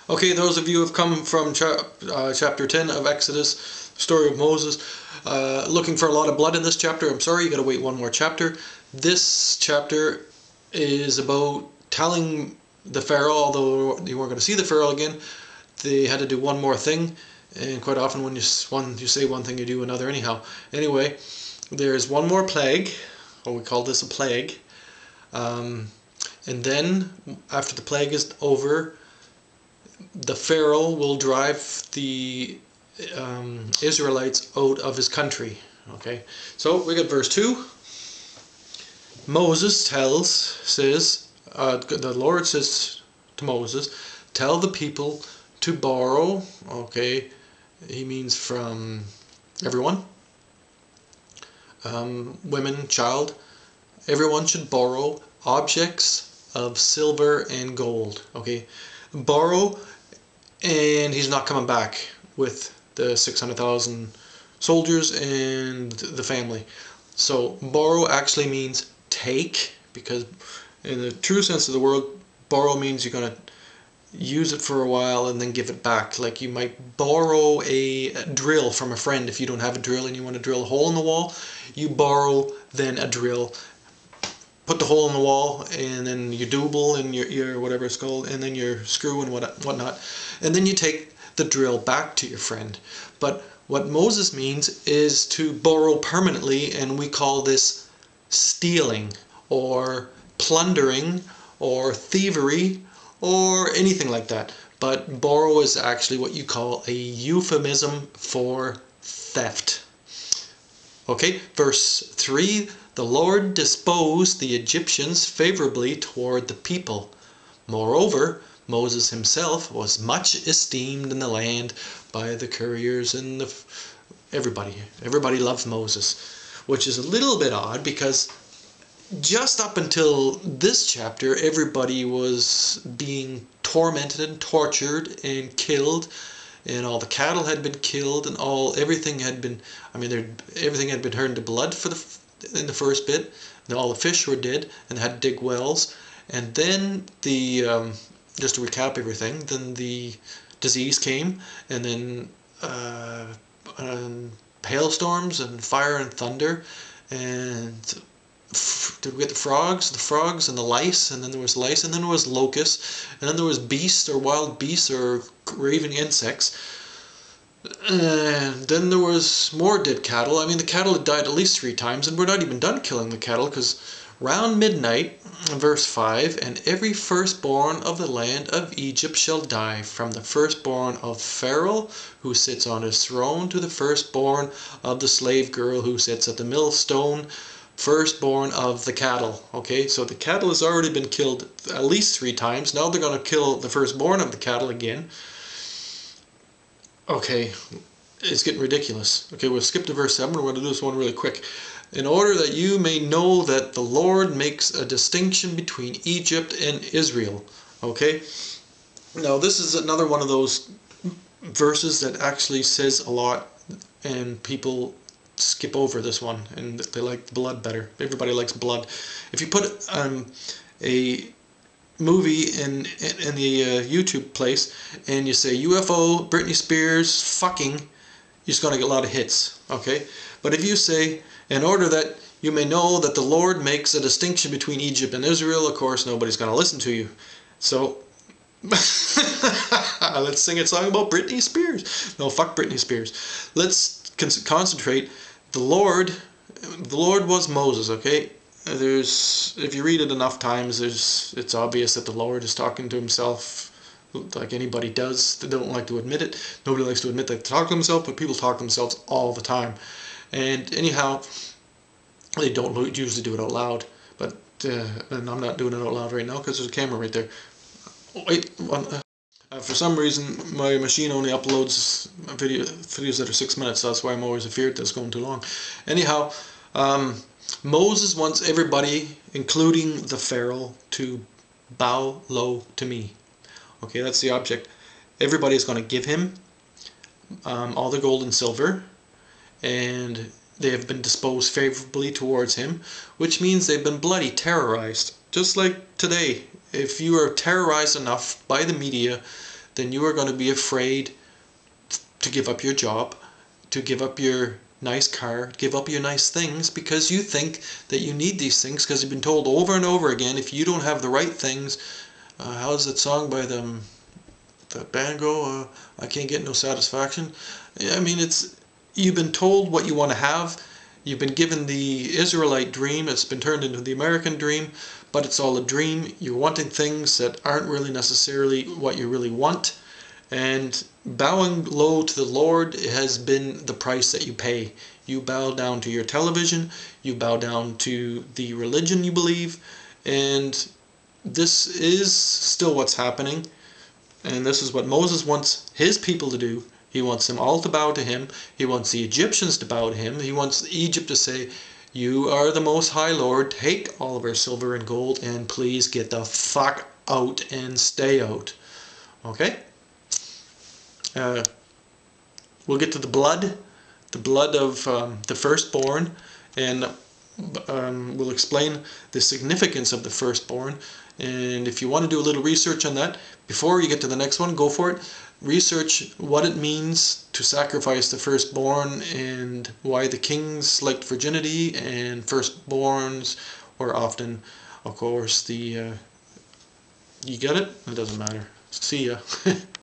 Okay, those of you who have come from chapter 10 of Exodus, story of Moses, looking for a lot of blood in this chapter, I'm sorry, you gotta wait one more chapter. This chapter is about telling the pharaoh, although you weren't going to see the pharaoh again, they had to do one more thing, and quite often when you say one thing, you do another anyhow. Anyway, there's one more plague, or we call this a plague, and then after the plague is over, the pharaoh will drive the Israelites out of his country. Okay, so we got verse 2. Moses says, the Lord says to Moses, tell the people to borrow. Okay, he means from everyone, women, child, everyone should borrow objects of silver and gold. Okay, borrow, and he's not coming back with the 600,000 soldiers and the family. So borrow actually means take, because in the true sense of the word, borrow means you're going to use it for a while and then give it back. Like you might borrow a drill from a friend. If you don't have a drill and you want to drill a hole in the wall, you borrow then a drill, put the hole in the wall, and then your double and your whatever it's called, and then your screw and whatnot, and then you take the drill back to your friend. But what Moses means is to borrow permanently, and we call this stealing or plundering or thievery or anything like that. But borrow is actually what you call a euphemism for theft. Okay, verse 3, the Lord disposed the Egyptians favorably toward the people. Moreover, Moses himself was much esteemed in the land by the couriers and everybody. Everybody loved Moses, which is a little bit odd because just up until this chapter, everybody was being tormented and tortured and killed, and all the cattle had been killed, and everything had been, everything had been turned to blood in the first bit, and all the fish were dead and had to dig wells. And then just to recap everything, then the disease came, and then hailstorms and fire and thunder, and did we get the frogs and the lice, and then there was lice, and then there was locusts, and then there was beasts or wild beasts or raving insects, and then there was more dead cattle. The cattle had died at least 3 times, and we're not even done killing the cattle, because round midnight, verse 5, and every firstborn of the land of Egypt shall die, from the firstborn of Pharaoh who sits on his throne to the firstborn of the slave girl who sits at the millstone, firstborn of the cattle. Okay, so the cattle has already been killed at least 3 times. Now they're going to kill the firstborn of the cattle again. Okay, it's getting ridiculous. Okay, we'll skip to verse 7. We're going to do this one really quick. In order that you may know that the Lord makes a distinction between Egypt and Israel. Okay, now this is another one of those verses that actually says a lot, and people skip over this one, and they like blood better. Everybody likes blood. If you put a movie in the YouTube place and you say UFO, Britney Spears, fucking, you're just going to get a lot of hits. Okay, but if you say, in order that you may know that the Lord makes a distinction between Egypt and Israel, of course nobody's going to listen to you. So let's sing a song about Britney Spears. No, fuck Britney Spears. Let's concentrate. The Lord was Moses. Okay, if you read it enough times, it's obvious that the Lord is talking to himself, like anybody does. They don't like to admit it. Nobody likes to admit they talk to themselves, but people talk to themselves all the time. And anyhow, they don't usually do it out loud. But and I'm not doing it out loud right now because there's a camera right there. Wait, for some reason my machine only uploads videos that are 6 minutes. So that's why I'm always afraid that it's going too long. Anyhow, Moses wants everybody, including the Pharaoh, to bow low to me. Okay, that's the object. Everybody's going to give him all the gold and silver, and they have been disposed favorably towards him, which means they've been bloody terrorized. Just like today, if you are terrorized enough by the media, then you are going to be afraid to give up your job, to give up your nice car, give up your nice things, because you think that you need these things because you've been told over and over again, if you don't have the right things, how's that song by the band go? I can't get no satisfaction. I mean, you've been told what you want to have. You've been given the Israelite dream. It's been turned into the American dream, but it's all a dream. You're wanting things that aren't really necessarily what you really want. And bowing low to the Lord has been the price that you pay. You bow down to your television. You bow down to the religion you believe. And this is still what's happening. And this is what Moses wants his people to do. He wants them all to bow to him. He wants the Egyptians to bow to him. He wants Egypt to say, you are the Most High Lord. Take all of our silver and gold and please get the fuck out and stay out. Okay? We'll get to the blood of the firstborn, and we'll explain the significance of the firstborn. And if you want to do a little research on that, before you get to the next one, go for it. Research what it means to sacrifice the firstborn and why the kings liked virginity, and firstborns were often, of course, you get it? It doesn't matter. See ya.